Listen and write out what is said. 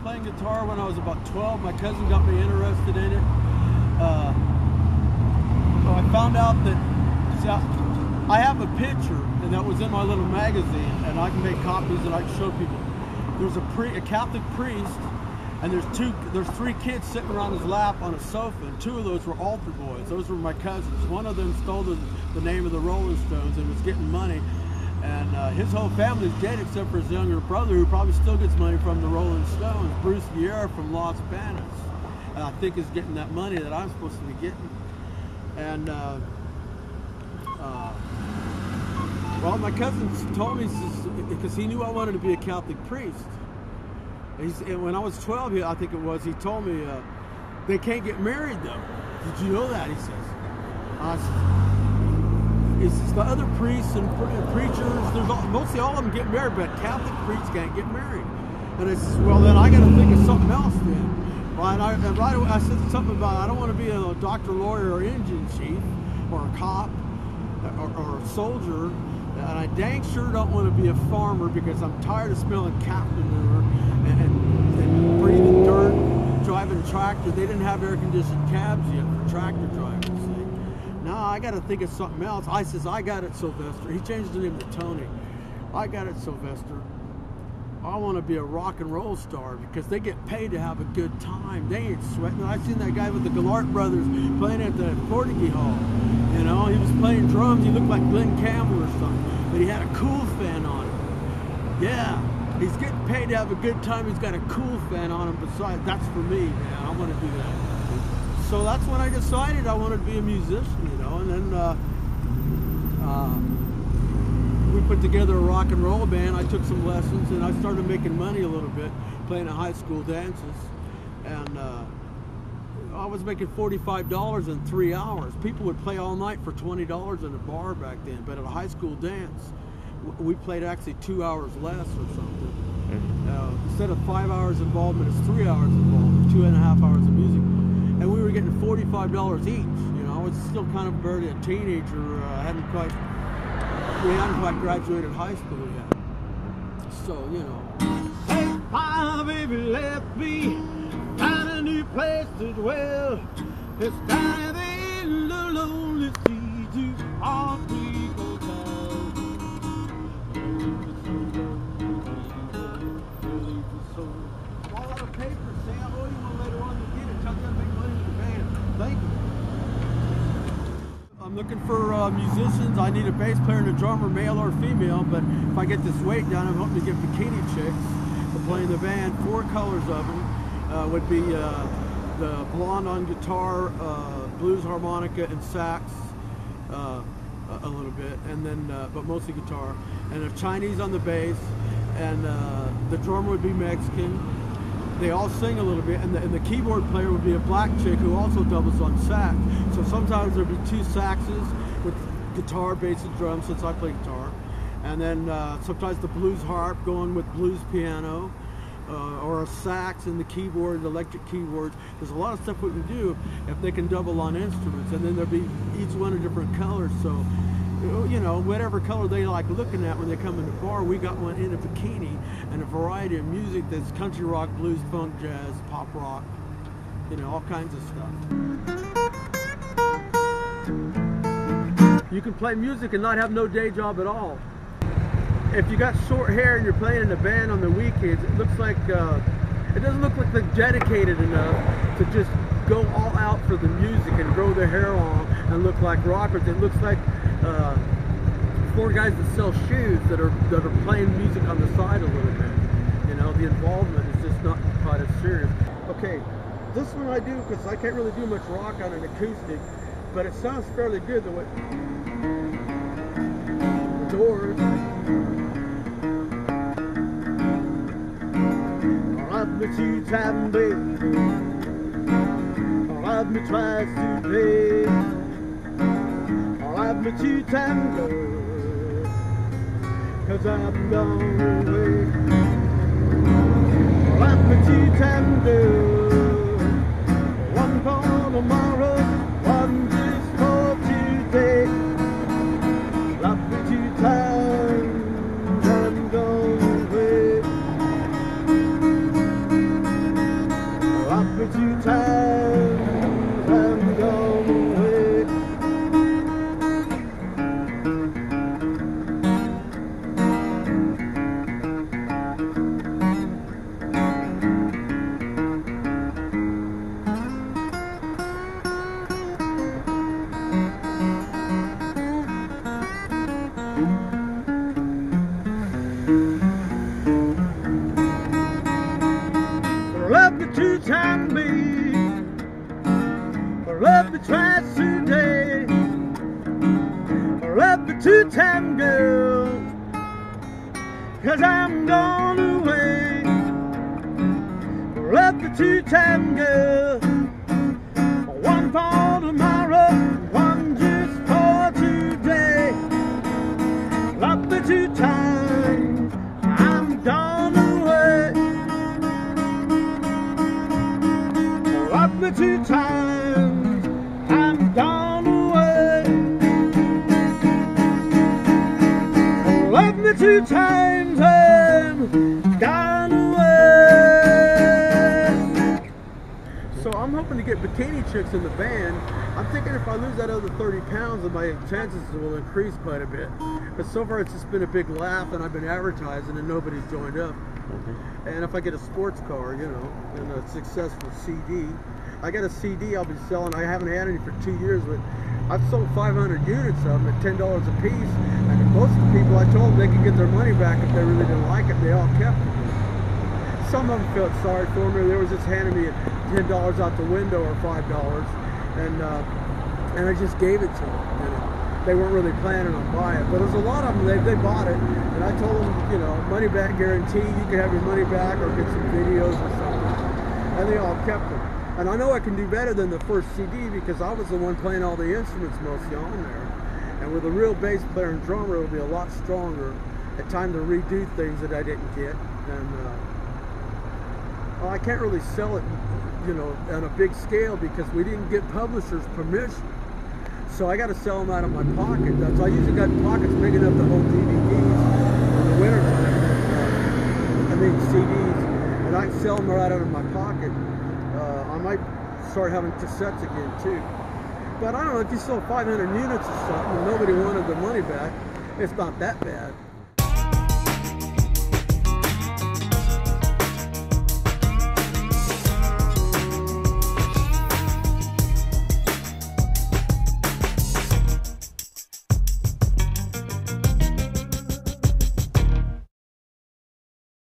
playing guitar when I was about 12. My cousin got me interested in it. So I found out that, see, I have a picture, and that was in my little magazine, and I can make copies and I can show people. There's a Catholic priest, and there's three kids sitting around his lap on a sofa, and two of those were altar boys. Those were my cousins. One of them stole the name of the Rolling Stones and was getting money. And his whole family's dead except for his younger brother, who probably still gets money from the Rolling Stones. Bruce Vieira from Los Banos, I think, is getting that money that I'm supposed to be getting. And well, my cousin told me, because he knew I wanted to be a Catholic priest. And when I was 12, I think it was, he told me they can't get married though. Did you know that? He says. It's the other priests and preachers, mostly all of them get married, but Catholic priests can't get married. And I said, well, then I got to think of something else then. Right? And right away I said something about, I don't want to be a doctor, lawyer, or engine chief, or a cop, or a soldier. And I dang sure don't want to be a farmer, because I'm tired of smelling cat manure and breathing dirt, driving a tractor. They didn't have air-conditioned cabs yet for tractor drivers. No, I got to think of something else. I says, I got it, Sylvester. He changed the name to Tony. I got it, Sylvester. I want to be a rock and roll star, because they get paid to have a good time. They ain't sweating. I seen that guy with the Gallart brothers playing at the Portuguese Hall. You know, he was playing drums. He looked like Glenn Campbell or something, but he had a cool fan on him. Yeah, he's getting paid to have a good time. He's got a cool fan on him. Besides, that's for me, man. I want to do that. So that's when I decided I wanted to be a musician, you know, and then we put together a rock and roll band. I took some lessons, and I started making money a little bit, playing at high school dances, and I was making $45 in 3 hours. People would play all night for $20 in a bar back then, but at a high school dance, we played actually 2 hours less or something. Instead of 5 hours involvement, it's 3 hours involvement, 2.5 hours of music. And we were getting $45 each. You know, I was still kind of barely a teenager. We hadn't quite graduated high school yet. So, you know. Hey, my baby left me, found a new place to dwell. It's down in the lonely sea to Heartbreak Hotel. All out of paper, Sam. Oh, you want later on to get it. Tell you how to make money with the band. Thank you. I'm looking for musicians. I need a bass player and a drummer, male or female, but if I get this weight down, I'm hoping to get bikini chicks to play in the band. 4 colors of them would be the blonde on guitar, blues harmonica, and sax a little bit, and then but mostly guitar, and a Chinese on the bass, and the drummer would be Mexican. They all sing a little bit, and the keyboard player would be a black chick who also doubles on sax. So sometimes there'd be 2 saxes with guitar, bass, and drums, since I play guitar. And then sometimes the blues harp going with blues piano, or a sax and the keyboard, electric keyboard. There's a lot of stuff we can do if they can double on instruments. And then there'll be each one a different color. So, you know, whatever color they like looking at when they come in the bar, we got one in a bikini, and a variety of music that's country rock, blues, funk, jazz, pop rock, you know, all kinds of stuff. You can play music and not have no day job at all. If you got short hair and you're playing in a band on the weekends, it looks like, it doesn't look like they're dedicated enough to just go all out for the music and grow their hair long and look like rockers. It looks like 4 guys that sell shoes that are playing music on the side a little bit. You know, the involvement is just not quite as serious. Okay, this one I do because I can't really do much rock on an acoustic, but it sounds fairly good the way the Doors. I'll have me 2 time, baby. I'll have me twice to play. I'll have me 2 time, girl, 'cause I'm gone away. I'll have me 2 time, girl, 1 for tomorrow, 1 just for today. I'll have me 2 times, I'm gone away. I'm gone away. Left the two-time girl, one for tomorrow, one just for today. Left the two times, I'm gone away. Left the two times, I'm gone away. Left me two times, I'm gone away. So I'm hoping to get bikini chicks in the band. I'm thinking if I lose that other 30 pounds, then my chances will increase quite a bit. But so far it's just been a big laugh, and I've been advertising and nobody's joined up. And if I get a sports car, you know, and a successful CD, I got a CD I'll be selling. I haven't had any for 2 years, but I've sold 500 units of them at $10 a piece. And most of the people, I told them they could get their money back if they really didn't like it. They all kept it. Some of them felt sorry for me. They was just handing me $10 out the window or $5, and I just gave it to them. And they weren't really planning on buying it, but there's a lot of them. They bought it, and I told them, you know, money back guarantee. You can have your money back or get some videos or something. And they all kept them. And I know I can do better than the first CD because I was the one playing all the instruments mostly on there. And with a real bass player and drummer, it'll be a lot stronger. At time to redo things that I didn't get. And well, I can't really sell it, you know, on a big scale because we didn't get publishers' permission. So I got to sell them out of my pocket. So I usually got pockets big enough to hold DVDs in the wintertime. I mean CDs, and I can sell them right out of my pocket. I might start having cassettes again too. But I don't know, if you sold 500 units or something and nobody wanted the money back, it's not that bad.